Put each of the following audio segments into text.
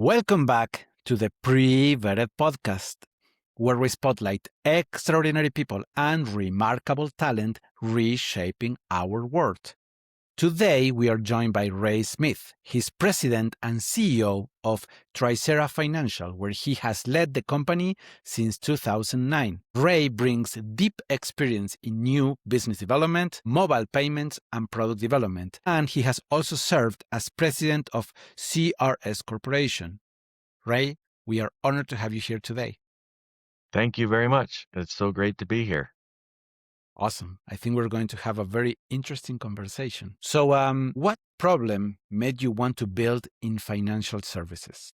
Welcome back to the Pre-Vetted podcast, where we spotlight extraordinary people and remarkable talent reshaping our world. Today, we are joined by Ray Smith. He's president and CEO of Tricera Financial, where he has led the company since 2009. Ray brings deep experience in new business development, mobile payments, and product development, and he has also served as president of CRS Corporation. Ray, we are honored to have you here today. Thank you very much. It's so great to be here. Awesome. I think we're going to have a very interesting conversation. So, what problem made you want to build in financial services?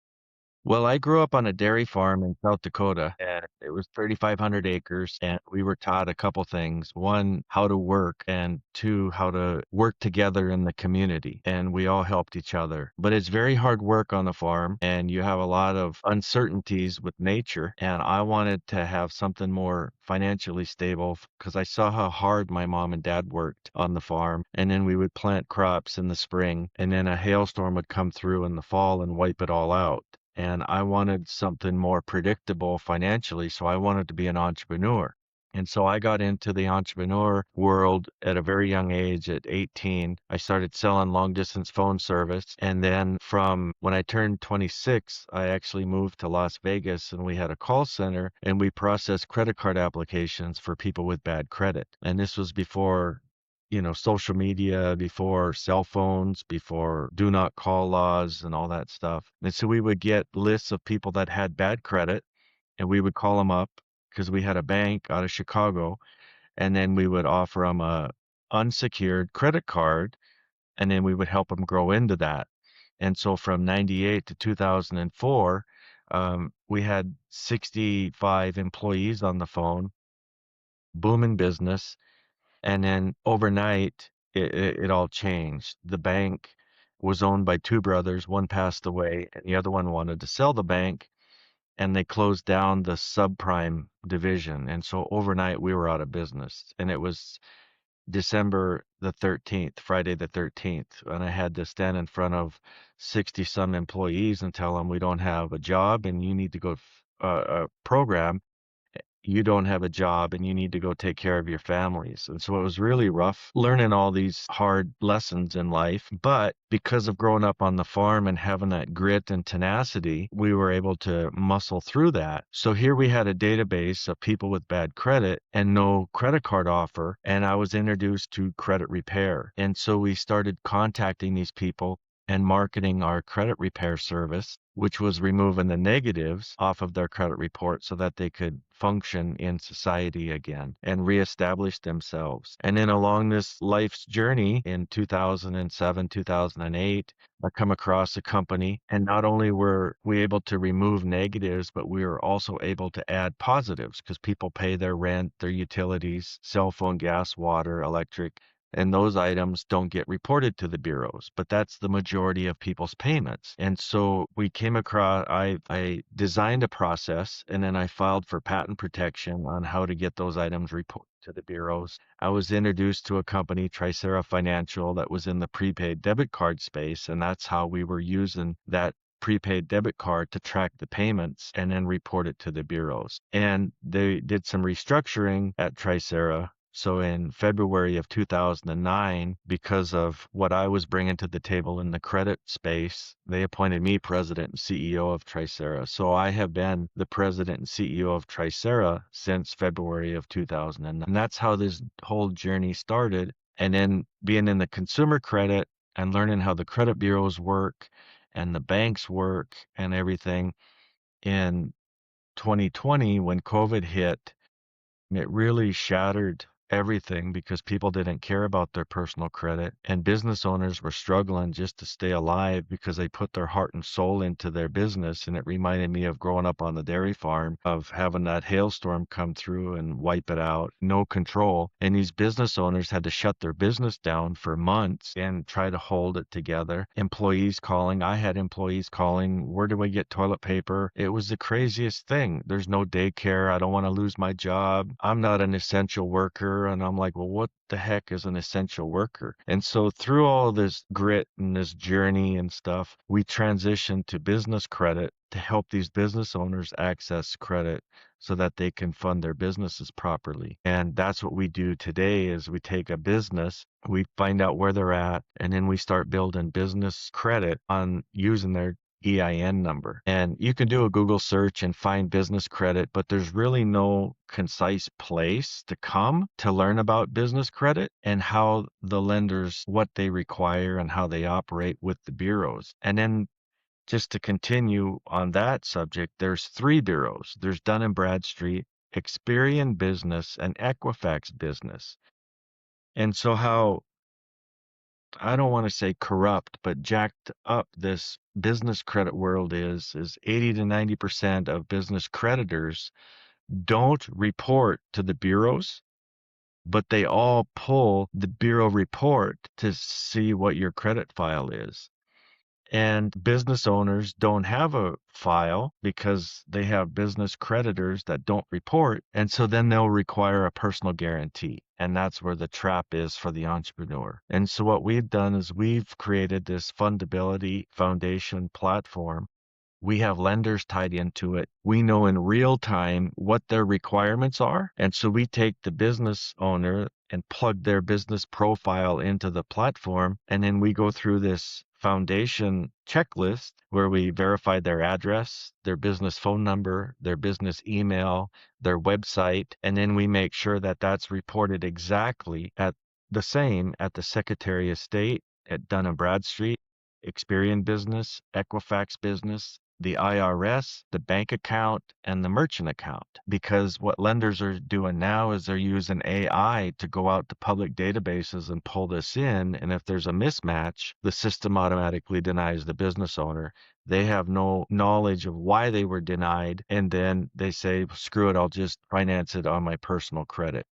Well, I grew up on a dairy farm in South Dakota, and it was 3,500 acres, and we were taught a couple things. One, how to work, and two, how to work together in the community, and we all helped each other. But it's very hard work on a farm, and you have a lot of uncertainties with nature, and I wanted to have something more financially stable because I saw how hard my mom and dad worked on the farm, and then we would plant crops in the spring, and then a hailstorm would come through in the fall and wipe it all out. And I wanted something more predictable financially, so I wanted to be an entrepreneur. And so I got into the entrepreneur world at a very young age. At 18, I started selling long distance phone service. And then from when I turned 26, I actually moved to Las Vegas and we had a call center and we processed credit card applications for people with bad credit. And this was before social media, before cell phones, before do not call laws and all that stuff. And so we would get lists of people that had bad credit and we would call them up because we had a bank out of Chicago, and then we would offer them a unsecured credit card, and then we would help them grow into that. And so from 98 to 2004, we had 65 employees on the phone, booming business. And then overnight, it all changed. The bank was owned by two brothers. One passed away, and the other one wanted to sell the bank, and they closed down the subprime division. And so overnight, we were out of business. And it was December the 13th, Friday the 13th, and I had to stand in front of 60 some employees and tell them we don't have a job and you need to go a program. You don't have a job and you need to go take care of your families. And so it was really rough learning all these hard lessons in life. But because of growing up on the farm and having that grit and tenacity, we were able to muscle through that. So here we had a database of people with bad credit and no credit card offer. And I was introduced to credit repair. And so we started contacting these people and marketing our credit repair service, which was removing the negatives off of their credit report so that they could function in society again and reestablish themselves. And then along this life's journey in 2007, 2008, I come across a company, and not only were we able to remove negatives, but we were also able to add positives because people pay their rent, their utilities, cell phone, gas, water, electric, and those items don't get reported to the bureaus, but that's the majority of people's payments. And so we came across, I designed a process, and then I filed for patent protection on how to get those items reported to the bureaus. I was introduced to a company, Tricera Financial, that was in the prepaid debit card space, and that's how we were using that prepaid debit card to track the payments and then report it to the bureaus. And they did some restructuring at Tricera. So in February of 2009, because of what I was bringing to the table in the credit space, they appointed me president and CEO of Tricera. So I have been the president and CEO of Tricera since February of 2009. And that's how this whole journey started. And then being in the consumer credit and learning how the credit bureaus work and the banks work and everything, in 2020, when COVID hit, it really shattered everything because people didn't care about their personal credit, and business owners were struggling just to stay alive because they put their heart and soul into their business. And it reminded me of growing up on the dairy farm, of having that hailstorm come through and wipe it out, no control. And these business owners had to shut their business down for months and try to hold it together. Employees calling, I had employees calling, where do we get toilet paper? It was the craziest thing. There's no daycare. I don't want to lose my job. I'm not an essential worker. worker. And I'm like, well, what the heck is an essential worker? And so through all this grit and this journey and stuff, we transitioned to business credit to help these business owners access credit so that they can fund their businesses properly. And that's what we do today is we take a business, we find out where they're at, and then we start building business credit on using their EIN number. And you can do a Google search and find business credit, but there's really no concise place to come to learn about business credit and how the lenders, what they require and how they operate with the bureaus. And then just to continue on that subject, there's three bureaus. There's Dun& Bradstreet, Experian Business, and Equifax Business. And so how, I don't want to say corrupt, but jacked up this business credit world is 80 to 90% of business creditors don't report to the bureaus, but they all pull the bureau report to see what your credit file is. And business owners don't have a file because they have business creditors that don't report. And so then they'll require a personal guarantee. And that's where the trap is for the entrepreneur. And so what we've done is we've created this fundability foundation platform. We have lenders tied into it. We know in real time what their requirements are. And so we take the business owner and plug their business profile into the platform. And then we go through this foundation checklist where we verify their address, their business phone number, their business email, their website. And then we make sure that that's reported exactly at the same at the Secretary of State, at Dun& Bradstreet, Experian Business, Equifax Business, the IRS, the bank account, and the merchant account. Because what lenders are doing now is they're using AI to go out to public databases and pull this in. And if there's a mismatch, the system automatically denies the business owner. They have no knowledge of why they were denied. And then they say, screw it, I'll just finance it on my personal credit.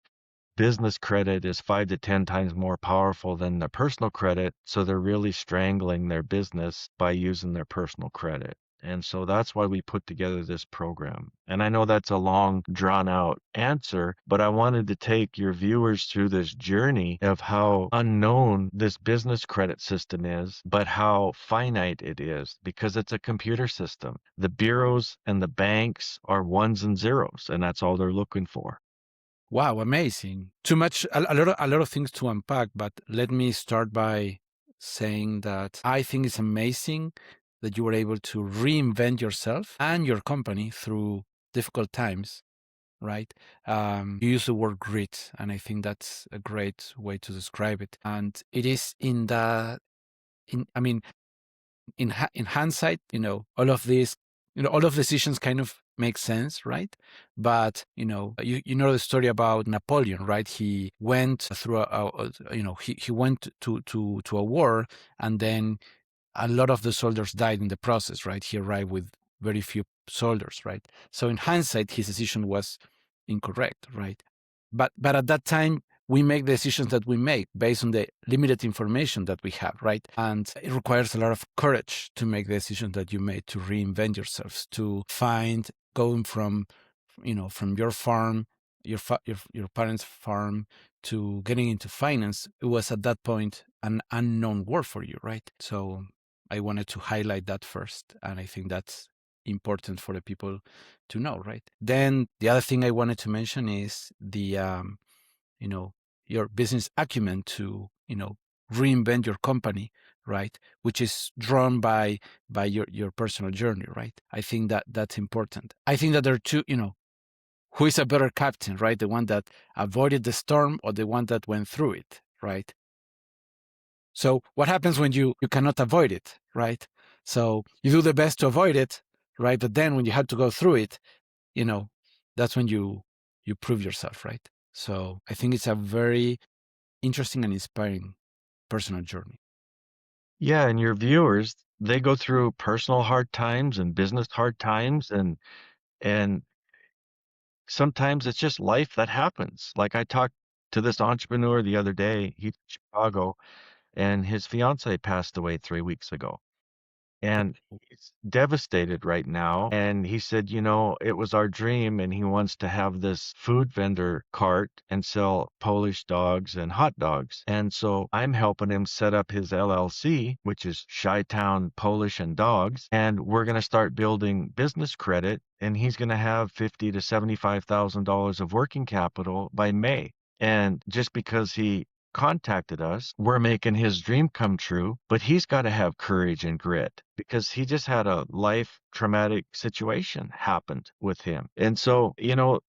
Business credit is 5 to 10 times more powerful than the personal credit. So they're really strangling their business by using their personal credit. And so that's why we put together this program. And I know that's a long, drawn out answer, but I wanted to take your viewers through this journey of how unknown this business credit system is, but how finite it is because it's a computer system. The bureaus and the banks are ones and zeros, and that's all they're looking for. Wow, amazing. Too much, a lot of things to unpack, but let me start by saying that I think it's amazing that you were able to reinvent yourself and your company through difficult times, right? You use the word grit, and I think that's a great way to describe it. And it is in hindsight, all of these, all of the decisions kind of make sense, right? But you know the story about Napoleon, right? He went through he went to a war, and then a lot of the soldiers died in the process, right? He arrived with very few soldiers, right? So in hindsight, his decision was incorrect, right? But at that time, we make the decisions that we make based on the limited information that we have, right? And it requires a lot of courage to make the decisions that you made to reinvent yourselves, to find going from, from your farm, your parents' farm, to getting into finance. It was at that point an unknown world for you, right? So I wanted to highlight that first, and I think that's important for the people to know, right? Then the other thing I wanted to mention is the your business acumen to reinvent your company, right? Which is drawn by your personal journey, right? I think that that's important. I think that there are two, who is a better captain, right? The one that avoided the storm or the one that went through it, right? So what happens when you cannot avoid it, right? So you do the best to avoid it, right? But then when you have to go through it, that's when you prove yourself, right? So I think it's a very interesting and inspiring personal journey. Yeah, and your viewers, they go through personal hard times and business hard times and sometimes it's just life that happens. Like I talked to this entrepreneur the other day, he's in Chicago, and his fiance passed away 3 weeks ago. and he's devastated right now. And he said, it was our dream, and he wants to have this food vendor cart and sell Polish dogs and hot dogs. And so I'm helping him set up his LLC, which is Chi-Town Polish and Dogs, and we're going to start building business credit, and he's going to have $50 to $75,000 of working capital by May. And just because he contacted us, we're making his dream come true, but he's got to have courage and grit because he just had a life traumatic situation happened with him. And so,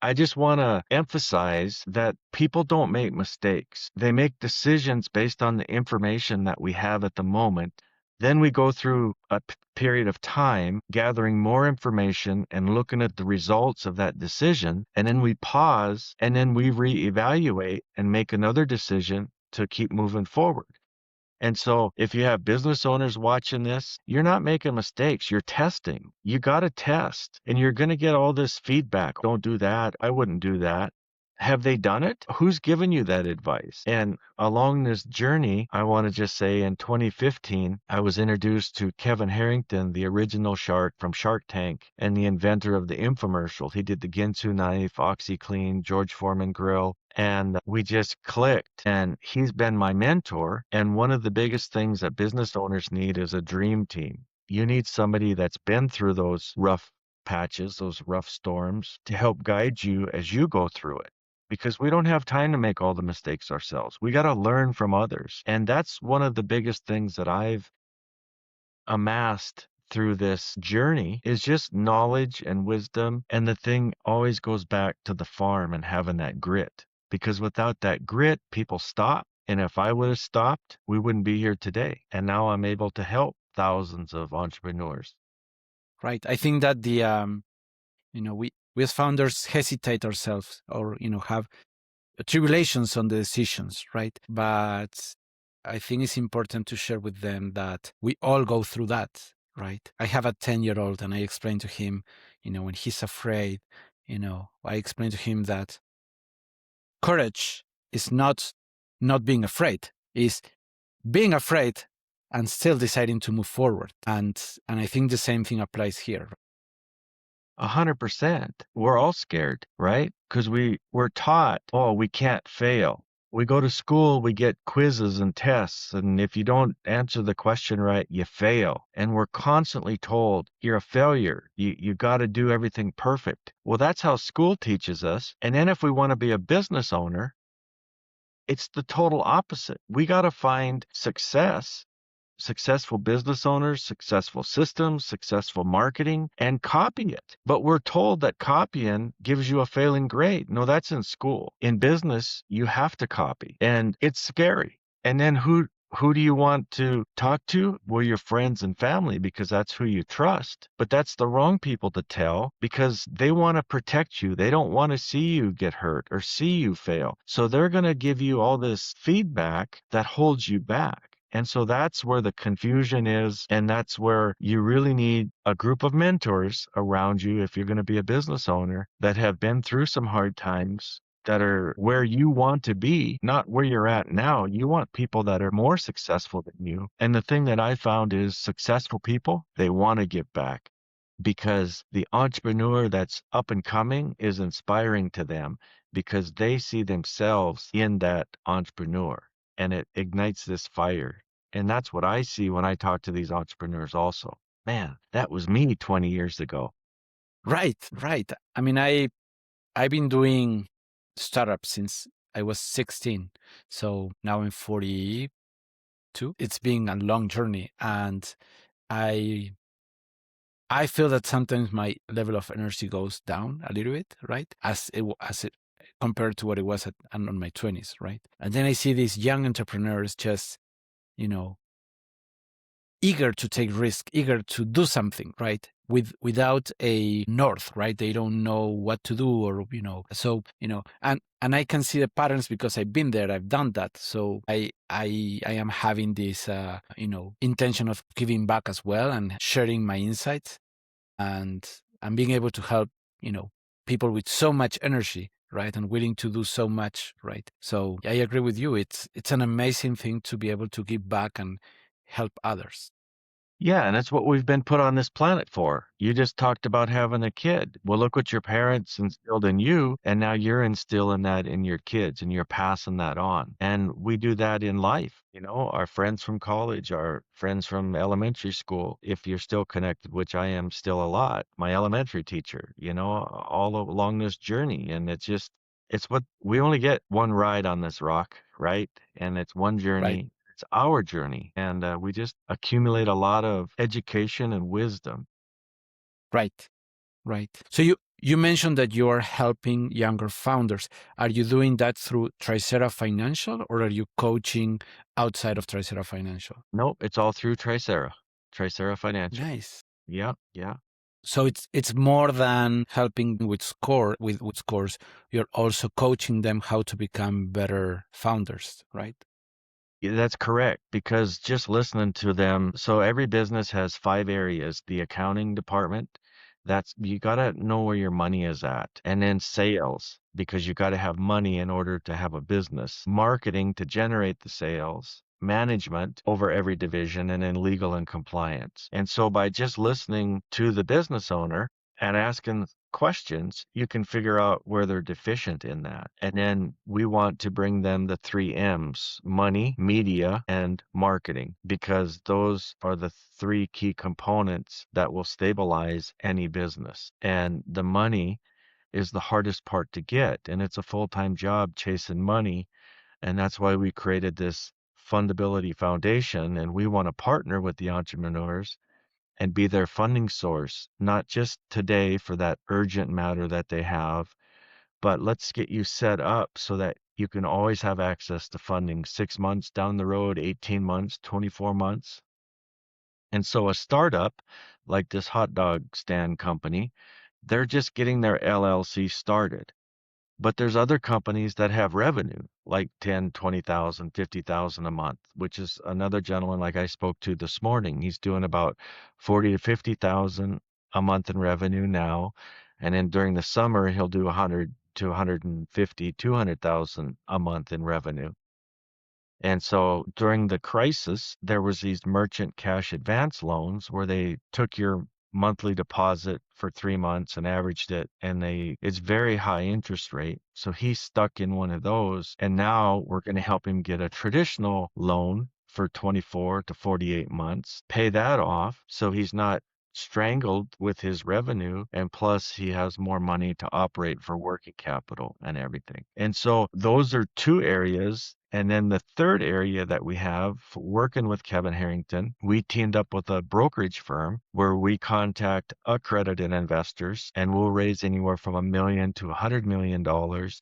I just want to emphasize that people don't make mistakes. They make decisions based on the information that we have at the moment. Then we go through a period of time gathering more information and looking at the results of that decision. And then we pause and then we reevaluate and make another decision to keep moving forward. And so if you have business owners watching this, you're not making mistakes. You're testing. You got to test and you're going to get all this feedback. Don't do that. I wouldn't do that. Have they done it? Who's given you that advice? And along this journey, I want to just say in 2015, I was introduced to Kevin Harrington, the original shark from Shark Tank and the inventor of the infomercial. He did the Ginsu knife, OxyClean, George Foreman grill, and we just clicked. And he's been my mentor. And one of the biggest things that business owners need is a dream team. You need somebody that's been through those rough patches, those rough storms to help guide you as you go through it, because we don't have time to make all the mistakes ourselves. We got to learn from others. And that's one of the biggest things that I've amassed through this journey is just knowledge and wisdom. And the thing always goes back to the farm and having that grit, because without that grit, people stop. And if I would have stopped, we wouldn't be here today. And now I'm able to help thousands of entrepreneurs. Right. I think that we as founders hesitate ourselves or, have tribulations on the decisions, right? But I think it's important to share with them that we all go through that, right? I have a 10-year-old and I explain to him, when he's afraid, I explain to him that courage is not being afraid, is being afraid and still deciding to move forward. And I think the same thing applies here. 100%. We're all scared, right? Because we're taught, oh, we can't fail. We go to school, we get quizzes and tests, and if you don't answer the question right, you fail. And we're constantly told, you're a failure. You got to do everything perfect. Well, that's how school teaches us. And then if we want to be a business owner, it's the total opposite. We got to find successful business owners, successful systems, successful marketing, and copy it. But we're told that copying gives you a failing grade. No, that's in school. In business, you have to copy, and it's scary. And then who do you want to talk to? Well, your friends and family, because that's who you trust. But that's the wrong people to tell, because they want to protect you. They don't want to see you get hurt or see you fail. So they're going to give you all this feedback that holds you back. And so that's where the confusion is. And that's where you really need a group of mentors around you if you're going to be a business owner that have been through some hard times, that are where you want to be, not where you're at now. You want people that are more successful than you. And the thing that I found is successful people, they want to give back, because the entrepreneur that's up and coming is inspiring to them because they see themselves in that entrepreneur. And it ignites this fire. And that's what I see when I talk to these entrepreneurs also. Man, that was me 20 years ago. Right. I mean, I've been doing startups since I was 16. So now I'm 42. It's been a long journey. And I feel that sometimes my level of energy goes down a little bit, right? As it compared to what it was on my 20s, right? And then I see these young entrepreneurs just, eager to take risk, eager to do something, right? Without a north, right? They don't know what to do, or so and I can see the patterns because I've been there, I've done that. So I am having this intention of giving back as well and sharing my insights and being able to help people with so much energy, right, and willing to do so much, right? So I agree with you. It's an amazing thing to be able to give back and help others. Yeah, and that's what we've been put on this planet for. You just talked about having a kid. Well, look what your parents instilled in you, and now you're instilling that in your kids and you're passing that on. And we do that in life. You know, our friends from college, our friends from elementary school, if you're still connected, which I am still a lot, my elementary teacher, you know, all along this journey. And it's what we only get one ride on this rock, right? And it's one Right. journey, it's our journey, and we just accumulate a lot of education and wisdom. Right. Right. So you mentioned that you are helping younger founders. Are you doing that through Tricera Financial, or are you coaching outside of Tricera Financial? Nope, it's all through Tricera, Tricera Financial. Nice. Yeah, yeah. So it's more than helping with with scores. You're also coaching them how to become better founders, right? Yeah, that's correct, because just listening to them, so every business has 5 areas. The accounting department, that's you gotta know where your money is at. And then sales, because you gotta have money in order to have a business. Marketing to generate the sales. Management over every division, and then legal and compliance. And so by just listening to the business owner and asking questions, you can figure out where they're deficient in that. And then we want to bring them the 3 M's: money, media, and marketing, because those are the 3 key components that will stabilize any business. And the money is the hardest part to get. And it's a full-time job chasing money. And that's why we created this Fundability Foundation. And we want to partner with the entrepreneurs and be their funding source, not just today for that urgent matter that they have, but let's get you set up so that you can always have access to funding 6 months down the road, 18 months, 24 months. And so a startup like this hot dog stand company, they're just getting their LLC started. But there's other companies that have revenue, like 10, 20,000, 50,000 a month, which is another gentleman like I spoke to this morning. He's doing about 40 to 50,000 a month in revenue now. And then during the summer, he'll do 100 to 150, 200,000 a month in revenue. And so during the crisis, there was these merchant cash advance loans where they took your monthly deposit for 3 months and averaged it, and it's very high interest rate. So he's stuck in one of those. And now we're going to help him get a traditional loan for 24 to 48 months, pay that off so he's not strangled with his revenue, and plus he has more money to operate for working capital and everything. And so those are 2 areas. And then the third area that we have, working with Kevin Harrington, we teamed up with a brokerage firm where we contact accredited investors, and we'll raise anywhere from $1 million to $100 million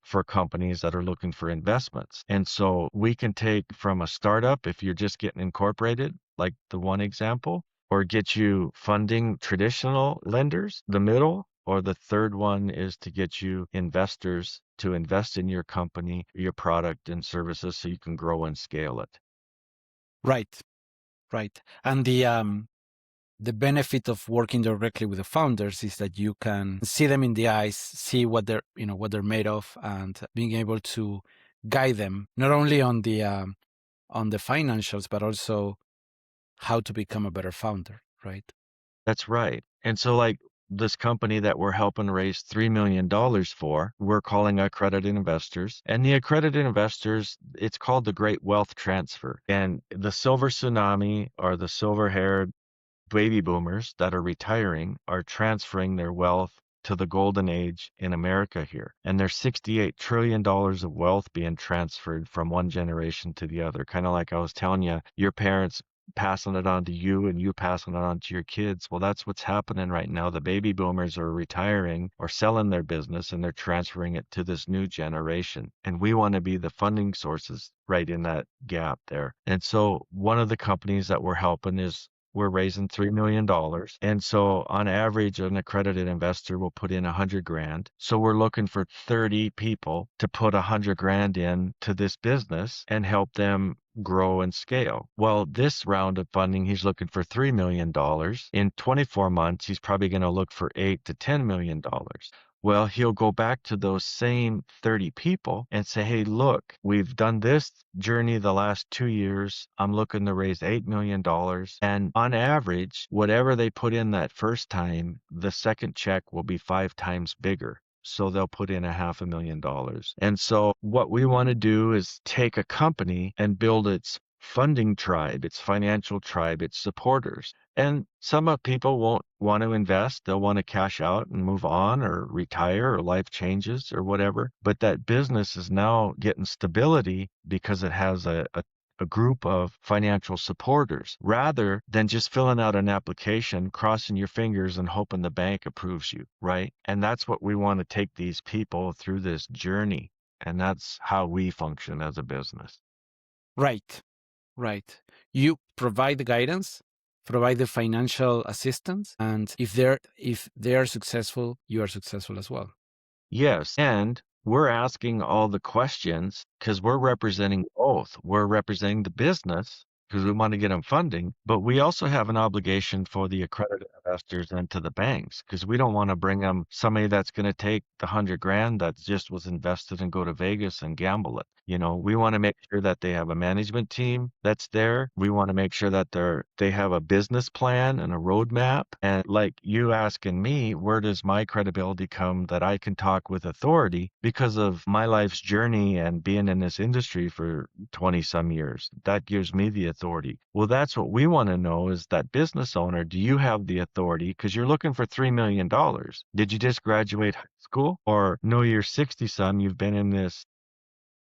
for companies that are looking for investments. And so we can take from a startup, if you're just getting incorporated, like the one example, or get you funding traditional lenders, the middle, or the third one is to get you investors to invest in your company, your product and services so you can grow and scale it. Right. Right. And the benefit of working directly with the founders is that you can see them in the eyes, see what they're made of, and being able to guide them not only on the financials, but also how to become a better founder, right? That's right. And so like this company that we're helping raise $3 million for, we're calling accredited investors. And the accredited investors, it's called the Great Wealth Transfer. And the silver tsunami, or the silver-haired baby boomers that are retiring, are transferring their wealth to the golden age in America here. And there's $68 trillion of wealth being transferred from one generation to the other. Kind of like I was telling you, your parents passing it on to you and you passing it on to your kids. Well, that's what's happening right now. The baby boomers are retiring or selling their business, and they're transferring it to this new generation. And we want to be the funding sources right in that gap there. And so one of the companies that we're helping is we're raising $3 million. And so on average, an accredited investor will put in 100 grand. So we're looking for 30 people to put 100 grand in to this business and help them grow and scale. Well, this round of funding, he's looking for $3 million. In 24 months, he's probably going to look for $8 to $10 million. Well, he'll go back to those same 30 people and say, "Hey, look, we've done this journey the last 2 years. I'm looking to raise $8 million. And on average, whatever they put in that first time, the second check will be 5 times bigger." So they'll put in a $500,000. And so what we want to do is take a company and build its funding tribe, its financial tribe, its supporters. And some of people won't want to invest. They'll want to cash out and move on or retire or life changes or whatever. But that business is now getting stability because it has a group of financial supporters rather than just filling out an application, crossing your fingers and hoping the bank approves you, right? And that's what we want to take these people through this journey. And that's how we function as a business. Right, right. You provide the guidance, provide the financial assistance, and if they are successful, you are successful as well. Yes, and we're asking all the questions because we're representing both. We're representing the business because we want to get them funding, but we also have an obligation for the accredited investors and to the banks because we don't want to bring them somebody that's going to take the 100 grand that just was invested and go to Vegas and gamble it. We want to make sure that they have a management team that's there. We want to make sure that they have a business plan and a roadmap. And like you asking me, where does my credibility come that I can talk with authority because of my life's journey and being in this industry for 20 some years? That gives me the authority. Well, that's what we want to know is that business owner, do you have the authority? Because you're looking for $3 million. Did you just graduate high school? Or no, you're 60 some, you've been in this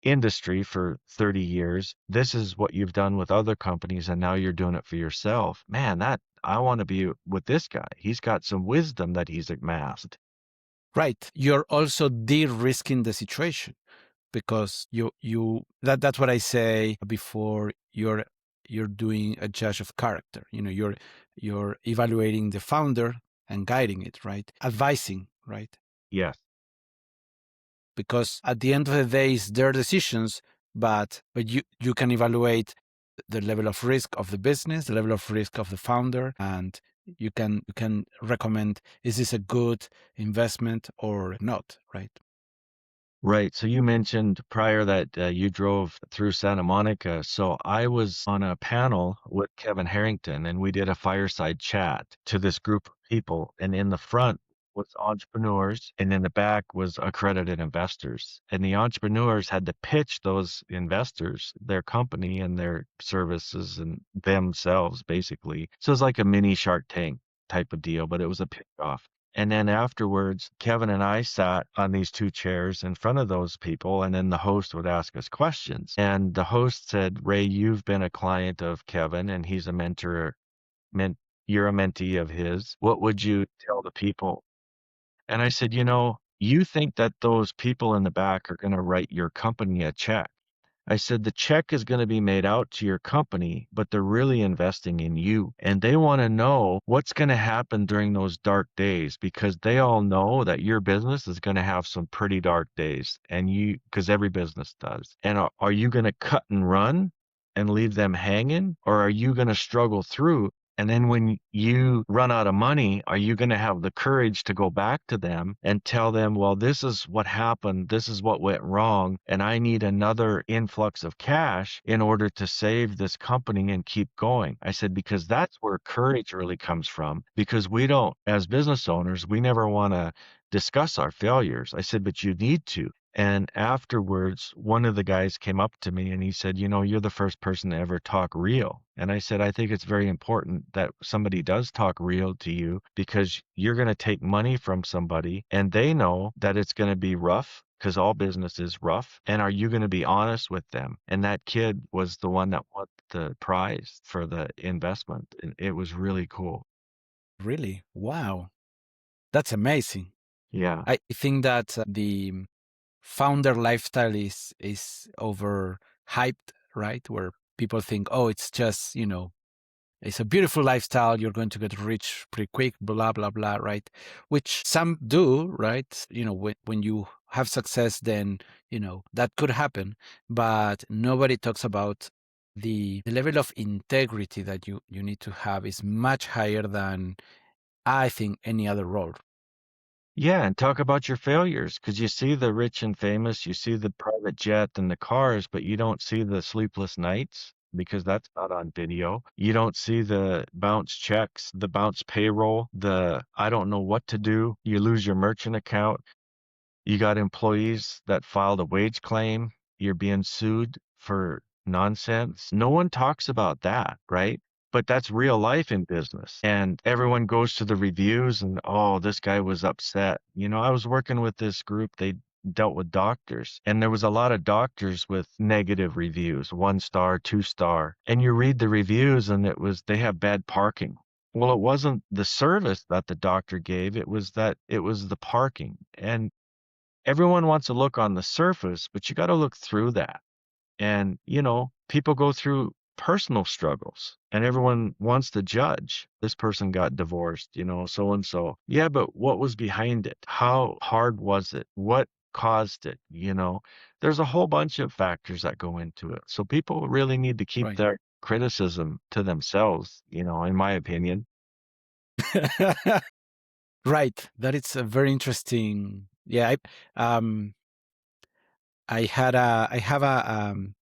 industry for 30 years. This is what you've done with other companies and now you're doing it for yourself. Man, that I want to be with this guy. He's got some wisdom that he's amassed. Right. You're also de-risking the situation because that's what I say before you're doing a judge of character. You're evaluating the founder and guiding it, right? Advising, right? Yes. Because at the end of the day, it's their decisions, but you can evaluate the level of risk of the business, the level of risk of the founder, and you can recommend, is this a good investment or not, right? Right. So you mentioned prior that you drove through Santa Monica. So I was on a panel with Kevin Harrington and we did a fireside chat to this group of people. And in the front was entrepreneurs and in the back was accredited investors. And the entrepreneurs had to pitch those investors, their company and their services and themselves, basically. So it's like a mini Shark Tank type of deal, but it was a pitch off. And then afterwards, Kevin and I sat on these two chairs in front of those people, and then the host would ask us questions. And the host said, "Ray, you've been a client of Kevin, and he's a mentor, ment- you're a mentee of his. What would you tell the people?" And I said, you think that those people in the back are going to write your company a check. I said, the check is going to be made out to your company, but they're really investing in you. And they want to know what's going to happen during those dark days because they all know that your business is going to have some pretty dark days. And because every business does. And are you going to cut and run and leave them hanging? Or are you going to struggle through? And then when you run out of money, are you going to have the courage to go back to them and tell them, well, this is what happened. This is what went wrong. And I need another influx of cash in order to save this company and keep going. I said, because that's where courage really comes from. Because we don't, as business owners, we never want to discuss our failures. I said, but you need to. And afterwards, one of the guys came up to me and he said, you're the first person to ever talk real. And I said, I think it's very important that somebody does talk real to you because you're going to take money from somebody and they know that it's going to be rough because all business is rough. And are you going to be honest with them? And that kid was the one that won the prize for the investment. And it was really cool. Really? Wow. That's amazing. Yeah. I think that the founder lifestyle is overhyped, right? Where people think, oh, it's just, it's a beautiful lifestyle. You're going to get rich pretty quick, blah, blah, blah, right? Which some do, right? When you have success, then, that could happen. But nobody talks about the level of integrity that you need to have is much higher than, I think, any other role. Yeah, and talk about your failures because you see the rich and famous, you see the private jet and the cars, but you don't see the sleepless nights because that's not on video. You don't see the bounce checks, the bounce payroll, the I don't know what to do. You lose your merchant account. You got employees that filed a wage claim. You're being sued for nonsense. No one talks about that, right? But that's real life in business. And everyone goes to the reviews and, oh, this guy was upset. You know, I was working with this group, they dealt with doctors, and there was a lot of doctors with negative reviews, 1 star, 2 star. And you read the reviews and they have bad parking. Well, it wasn't the service that the doctor gave, it was the parking. And everyone wants to look on the surface, but you got to look through that. And, people go through personal struggles and everyone wants to judge. This person got divorced, so and so. Yeah, but what was behind it? How hard was it? What caused it? There's a whole bunch of factors that go into it. So people really need to keep Right. their criticism to themselves, in my opinion. Right. That is a very interesting. Yeah, I have an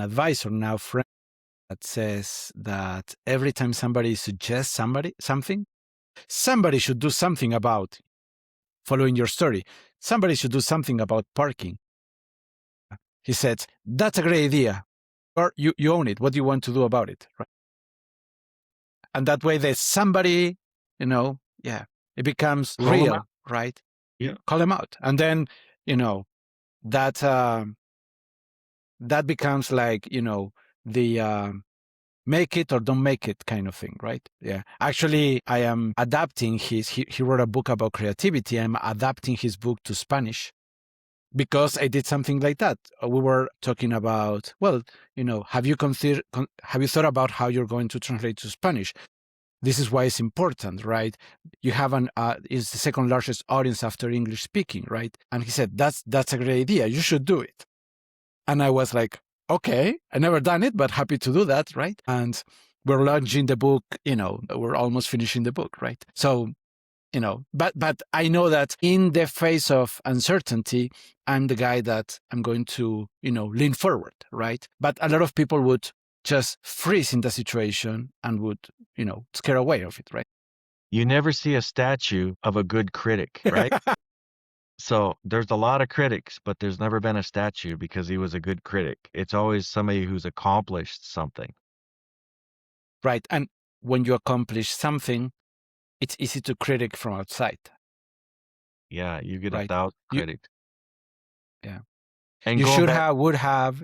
advisor now, friend, that says that every time somebody suggests something, somebody should do something about following your story. Somebody should do something about parking. He said, "That's a great idea," or you own it. What do you want to do about it? Right? And that way, there's somebody, yeah, it becomes Call them real, out. right? Yeah. Call them out, and then that that becomes like the make it or don't make it kind of thing, right? Yeah. Actually, I am adapting he wrote a book about creativity. I'm adapting his book to Spanish because I did something like that. We were talking about, well, have you thought about how you're going to translate to Spanish? This is why it's important, right? You have is the second largest audience after English speaking, right? And he said, that's a great idea. You should do it. And I was like, okay, I never done it, but happy to do that, right? And we're launching the book, we're almost finishing the book, right? So, but I know that in the face of uncertainty, I'm the guy that I'm going to, lean forward, right? But a lot of people would just freeze in the situation and would, scare away of it, right? You never see a statue of a good critic, right? So there's a lot of critics, but there's never been a statue because he was a good critic. It's always somebody who's accomplished something. Right. And when you accomplish something, it's easy to critic from outside, Yeah, you get a right? thousand You, critics. yeah. And You going should back, have, would have,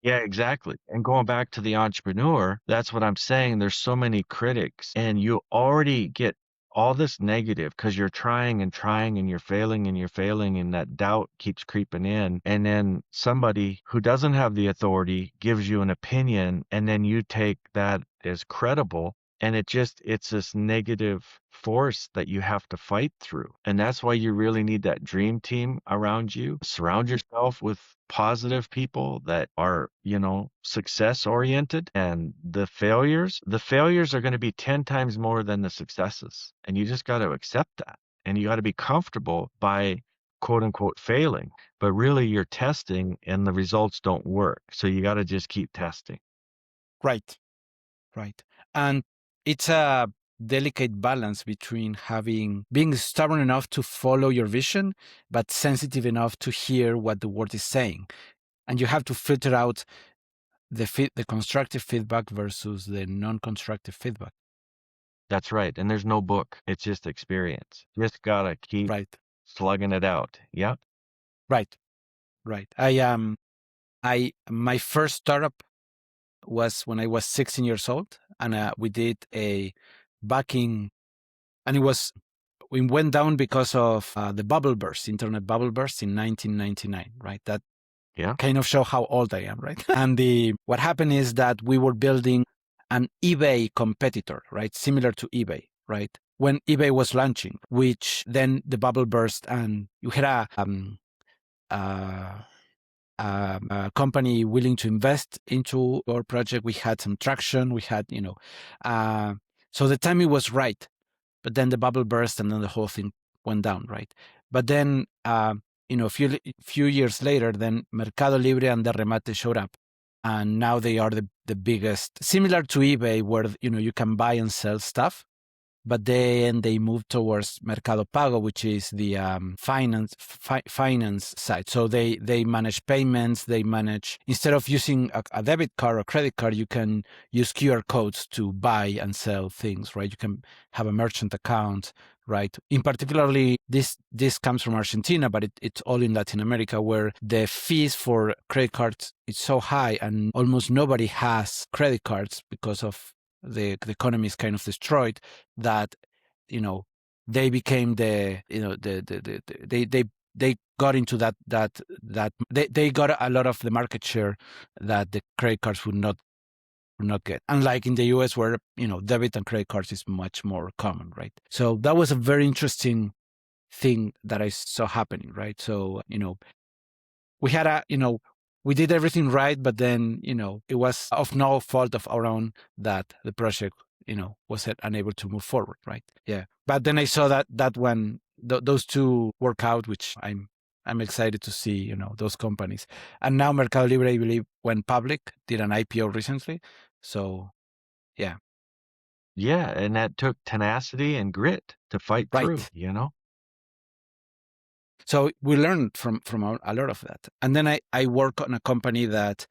yeah, exactly. And going back to the entrepreneur, that's what I'm saying. There's so many critics, and you already get all this negative because you're trying and trying and you're failing, and that doubt keeps creeping in. And then somebody who doesn't have the authority gives you an opinion, and then you take that as credible. And it's this negative force that you have to fight through. And that's why you really need that dream team around you. Surround yourself with positive people that are, success oriented. And the failures are going to be 10 times more than the successes. And you just got to accept that. And you got to be comfortable by quote unquote failing, but really you're testing and the results don't work. So you got to just keep testing. right, right. And it's a delicate balance between being stubborn enough to follow your vision, but sensitive enough to hear what the world is saying. And you have to filter out the constructive feedback versus the non-constructive feedback. That's right. And there's no book. It's just experience. Just got to keep Right, slugging it out. Yep. right, right. My first startup was when I was 16 years old, and we did a backing, and we went down because of the bubble burst, internet bubble burst in 1999, right? That Yeah. kind of show how old I am, right? And what happened is that we were building an eBay competitor, right? Similar to eBay, right? When eBay was launching, which then the bubble burst, and you had uh, a company willing to invest into our project. We had some traction. We had, so the timing was right. but then the bubble burst and then the whole thing went down, right? But then, a few years later, then Mercado Libre and the Remate showed up, and now they are the biggest, similar to eBay, where you can buy and sell stuff. But then they moved towards Mercado Pago, which is the finance side. So they manage payments. They manage, instead of using a debit card or credit card, you can use QR codes to buy and sell things, right? You can have a merchant account, right? In particularly, this comes from Argentina, but it's all in Latin America, where the fees for credit cards is so high, and almost nobody has credit cards because of the economy is kind of destroyed, that they became they got into that they got a lot of the market share that the credit cards would not get, unlike in the US, where debit and credit cards is much more common, right? So that was a very interesting thing that I saw happening, right? So we had we did everything right, but then it was of no fault of our own that the project was unable to move forward, right? Yeah, but then I saw that when those two work out, which I'm excited to see those companies. And now Mercado Libre, I believe, went public, did an IPO recently, so yeah. Yeah, and that took tenacity and grit to fight through, Right. you know? So we learned from a lot of that. And then I work on a company that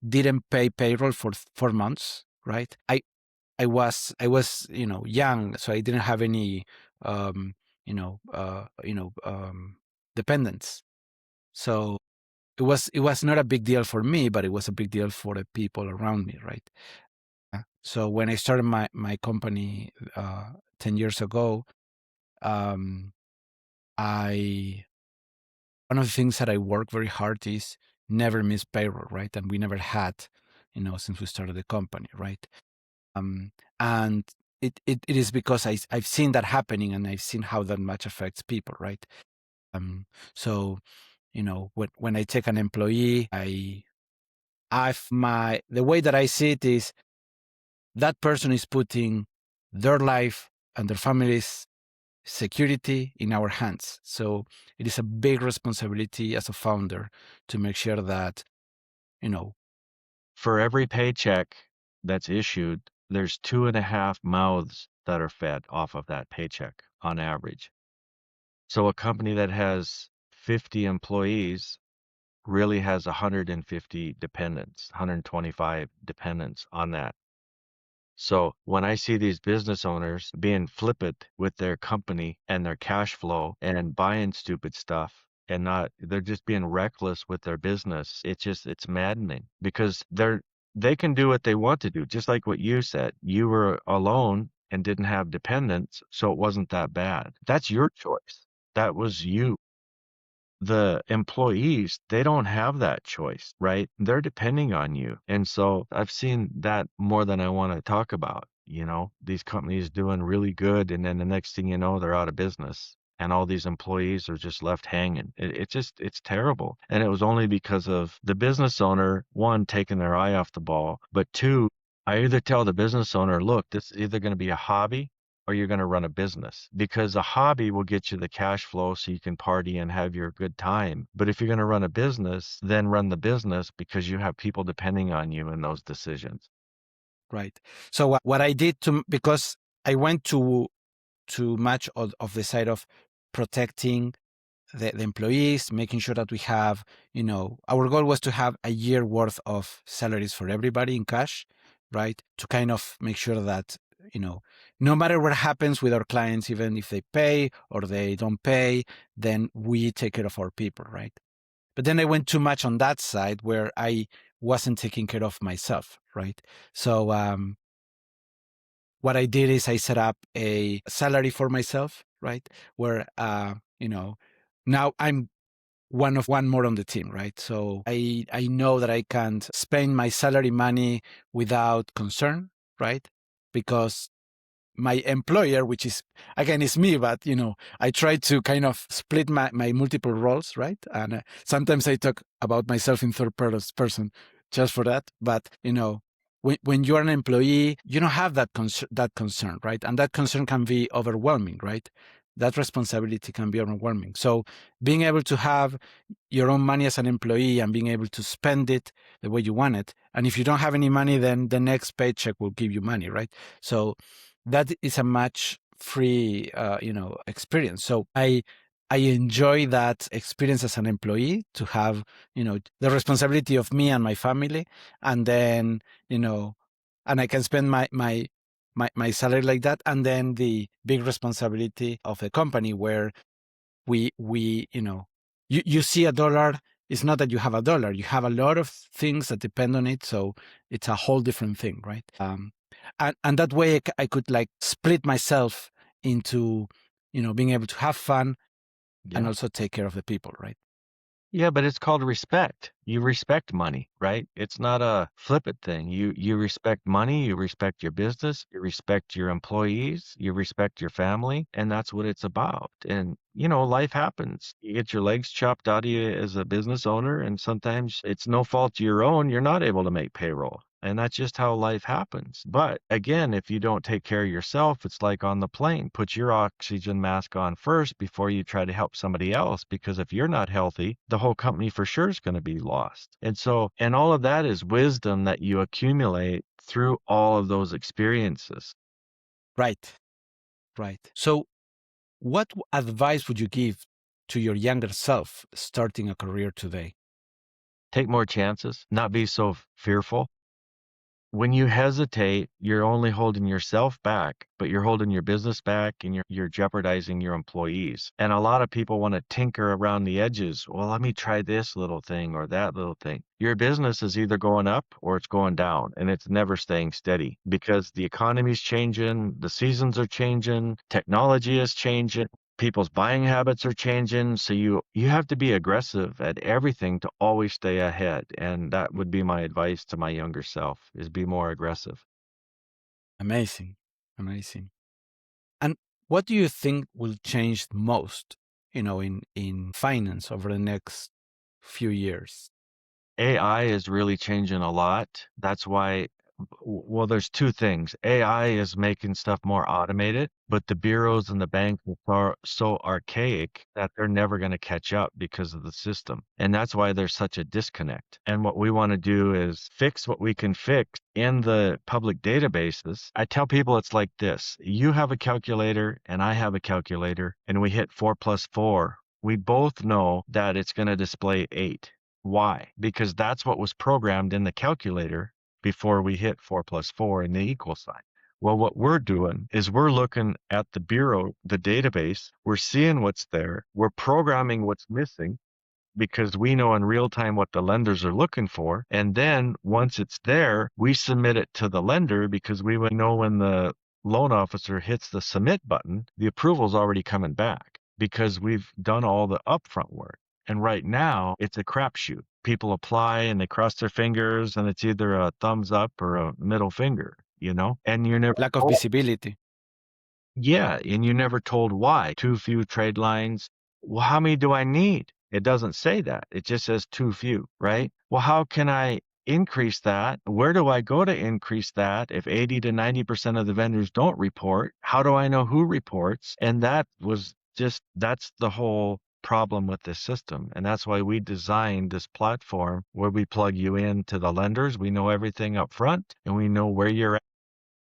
didn't pay payroll for 4 months, right? I was young, so I didn't have any um, dependents. So it was not a big deal for me, but it was a big deal for the people around me, right? So when I started my company 10 years ago, um, I one of the things that I work very hard is never miss payroll, right? And we never had, since we started the company, right? And it is because I've seen that happening, and I've seen how that much affects people, right? So when I take an employee, the way that I see it is that person is putting their life and their family's security in our hands. So it is a big responsibility as a founder to make sure that, For every paycheck that's issued, there's 2.5 mouths that are fed off of that paycheck on average. So a company that has 50 employees really has 150 dependents, 125 dependents on that. So when I see these business owners being flippant with their company and their cash flow and buying stupid stuff and they're just being reckless with their business, it's maddening because they can do what they want to do. Just like what you said, you were alone and didn't have dependents, so it wasn't that bad. That's your choice. That was you. The employees, they don't have that choice, right? They're depending on you. And so I've seen that more than I want to talk about. These companies doing really good, and then the next thing you know, they're out of business. And all these employees are just left hanging. It's terrible. And it was only because of the business owner, one, taking their eye off the ball, but two, I either tell the business owner, look, this is either going to be a hobby or you're going to run a business, because a hobby will get you the cash flow so you can party and have your good time. But if you're going to run a business, then run the business because you have people depending on you in those decisions. right. So what I did because I went to much of the side of protecting the employees, making sure that we have, our goal was to have a year worth of salaries for everybody in cash, right? To kind of make sure that, no matter what happens with our clients, even if they pay or they don't pay, then we take care of our people, right? But then I went too much on that side where I wasn't taking care of myself, right? So what I did is I set up a salary for myself, right? Where, now I'm one more on the team, right? So I know that I can't spend my salary money without concern, right? Because my employer, which is again is me, but I try to kind of split my multiple roles, right? And sometimes I talk about myself in third person just for that, but when you're an employee, you don't have that concern, right? And that concern can be overwhelming, right? That responsibility can be overwhelming. So being able to have your own money as an employee and being able to spend it the way you want it, and if you don't have any money, then the next paycheck will give you money, right? So that is a much free, experience. So I enjoy that experience as an employee, to have, the responsibility of me and my family, and then, and I can spend my salary like that, and then the big responsibility of the company, where we you see a dollar. It's not that you have a dollar, you have a lot of things that depend on it, so it's a whole different thing, right? And that way I could like split myself into, being able to have fun and Yeah. also take care of the people, right? Yeah, but it's called respect. You respect money, right? It's not a flippant thing. You respect money, you respect your business, you respect your employees, you respect your family, and that's what it's about. And life happens. You get your legs chopped out of you as a business owner, and sometimes it's no fault of your own. You're not able to make payroll. And that's just how life happens. But again, if you don't take care of yourself, it's like on the plane. Put your oxygen mask on first before you try to help somebody else. Because if you're not healthy, the whole company for sure is going to be lost. And all of that is wisdom that you accumulate through all of those experiences. Right, right. So what advice would you give to your younger self starting a career today? Take more chances, not be so fearful. When you hesitate, you're only holding yourself back, but you're holding your business back, and you're jeopardizing your employees. And a lot of people want to tinker around the edges. Well, let me try this little thing or that little thing. Your business is either going up or it's going down, and it's never staying steady because the economy's changing, the seasons are changing, technology is changing. People's buying habits are changing, so you have to be aggressive at everything to always stay ahead, and that would be my advice to my younger self, is be more aggressive. Amazing, amazing. And what do you think will change most, in finance over the next few years? AI is really changing a lot. That's why well, there's two things. AI is making stuff more automated, but the bureaus and the banks are so archaic that they're never going to catch up because of the system. And that's why there's such a disconnect. And what we want to do is fix what we can fix in the public databases. I tell people it's like this. You have a calculator and I have a calculator, and we hit 4 plus 4. We both know that it's going to display 8. Why? Because that's what was programmed in the calculator before we hit 4 plus 4 in the equal sign. Well, what we're doing is we're looking at the bureau, the database, we're seeing what's there, we're programming what's missing because we know in real time what the lenders are looking for. And then once it's there, we submit it to the lender because we would know when the loan officer hits the submit button, the approval's already coming back because we've done all the upfront work. And right now, it's a crapshoot. People apply and they cross their fingers, and it's either a thumbs up or a middle finger, and you're never Lack of told. visibility. Yeah, and you're never told why. Too few trade lines. Well, how many do I need? It doesn't say that. It just says too few, right? Well, how can I increase that? Where do I go to increase that if 80 to 90% of the vendors don't report? How do I know who reports? And that's the whole problem with this system. And that's why we designed this platform where we plug you in to the lenders. We know everything up front, and we know where you're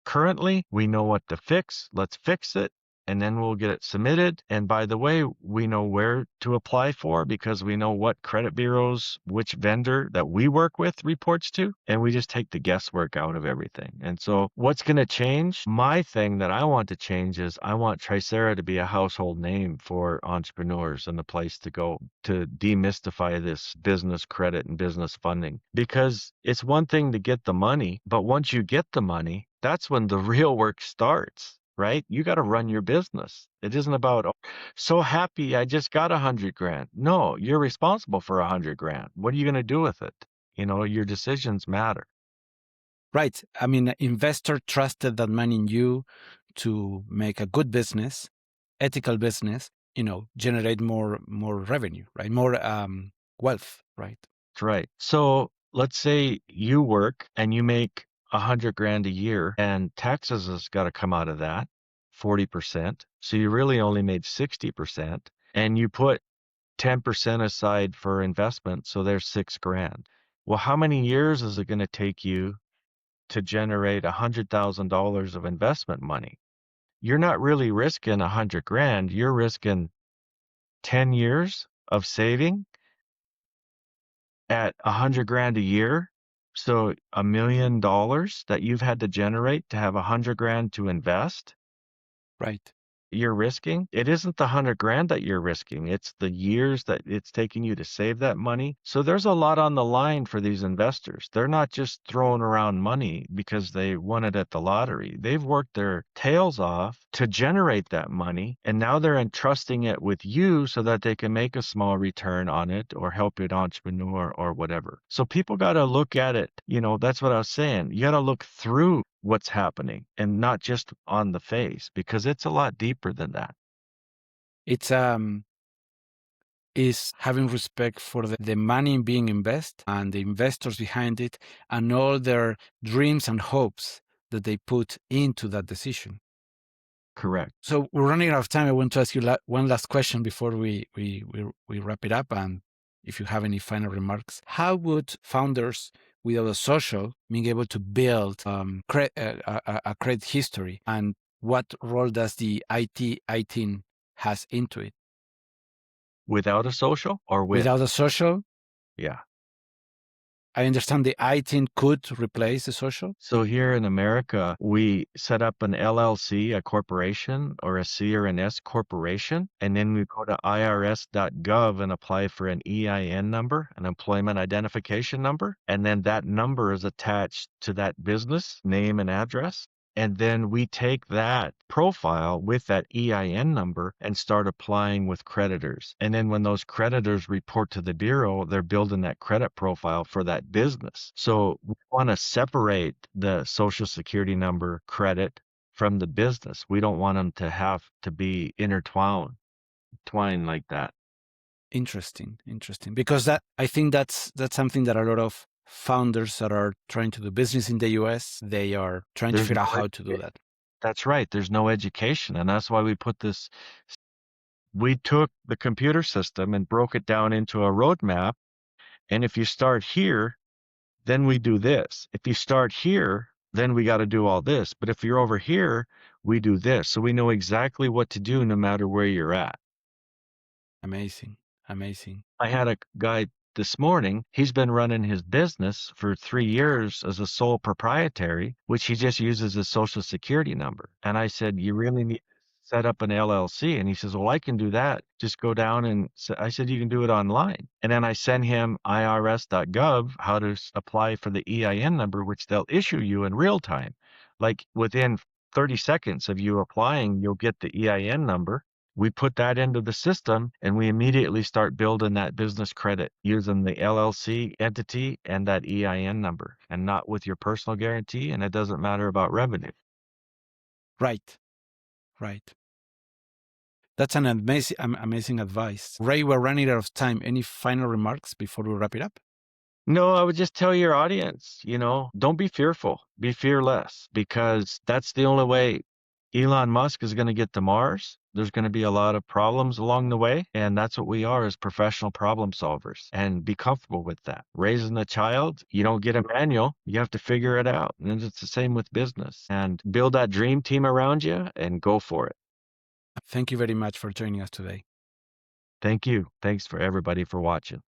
currently. We know what to fix. Let's fix it. And then we'll get it submitted. And by the way, we know where to apply for because we know what credit bureaus, which vendor that we work with reports to. And we just take the guesswork out of everything. And so what's going to change? My thing that I want to change is I want Tricera to be a household name for entrepreneurs and the place to go to demystify this business credit and business funding. Because it's one thing to get the money, but once you get the money, that's when the real work starts, right? You got to run your business. It isn't about, oh, so happy I just got 100 grand. No, you're responsible for 100 grand. What are you going to do with it? Your decisions matter. Right. I mean, an investor trusted that money in you to make a good business, ethical business, generate more revenue, right? More wealth, right? That's right. So let's say you work and you make 100 grand a year, and taxes has got to come out of that, 40%. So you really only made 60%, and you put 10% aside for investment, so there's 6 grand. Well, how many years is it going to take you to generate $100,000 of investment money? You're not really risking 100 grand, you're risking 10 years of saving at 100 grand a year. So $1 million that you've had to generate to have 100 grand to invest, Right. you're risking. It isn't the 100 grand that you're risking. It's the years that it's taking you to save that money. So there's a lot on the line for these investors. They're not just throwing around money because they won it at the lottery. They've worked their tails off to generate that money, and now they're entrusting it with you so that they can make a small return on it or help an entrepreneur or whatever. So people got to look at it. That's what I was saying. You got to look through what's happening and not just on the face, because it's a lot deeper than that. It's is having respect for the money being invested and the investors behind it and all their dreams and hopes that they put into that decision. Correct. So we're running out of time. I want to ask you one last question before we wrap it up. And if you have any final remarks, how would founders without a social being able to build a credit history, and what role does the IT team has into it? Without a social or with? Without a social, Yeah. I understand the IT could replace the social. So here in America, we set up an LLC, a corporation, or a C or an S corporation, and then we go to irs.gov and apply for an EIN number, an employment identification number, and then that number is attached to that business name and address. And then we take that profile with that EIN number and start applying with creditors. And then when those creditors report to the bureau, they're building that credit profile for that business. So we want to separate the social security number credit from the business. We don't want them to have to be intertwined like that. Interesting. Because I think that's something that a lot of founders that are trying to do business in the US, they are trying to There's figure out no how to do that. That's right. There's no education. And that's why we took the computer system and broke it down into a roadmap. And if you start here, then we do this. If you start here, then we got to do all this. But if you're over here, we do this. So we know exactly what to do no matter where you're at. Amazing. I had a guy this morning. He's been running his business for 3 years as a sole proprietary, which he just uses his social security number. And I said, you really need to set up an LLC. And he says, well, I can do that. Just go down and I said, you can do it online. And then I sent him irs.gov, how to apply for the EIN number, which they'll issue you in real time. Like within 30 seconds of you applying, you'll get the EIN number. We put that into the system and we immediately start building that business credit using the LLC entity and that EIN number, and not with your personal guarantee. And it doesn't matter about revenue. Right. That's an amazing advice. Ray, we're running out of time. Any final remarks before we wrap it up? No, I would just tell your audience, don't be fearful, be fearless, because that's the only way Elon Musk is going to get to Mars. There's going to be a lot of problems along the way, and that's what we are as professional problem solvers, and be comfortable with that. Raising a child, you don't get a manual, you have to figure it out. And it's the same with business. And build that dream team around you and go for it. Thank you very much for joining us today. Thank you. Thanks for everybody for watching.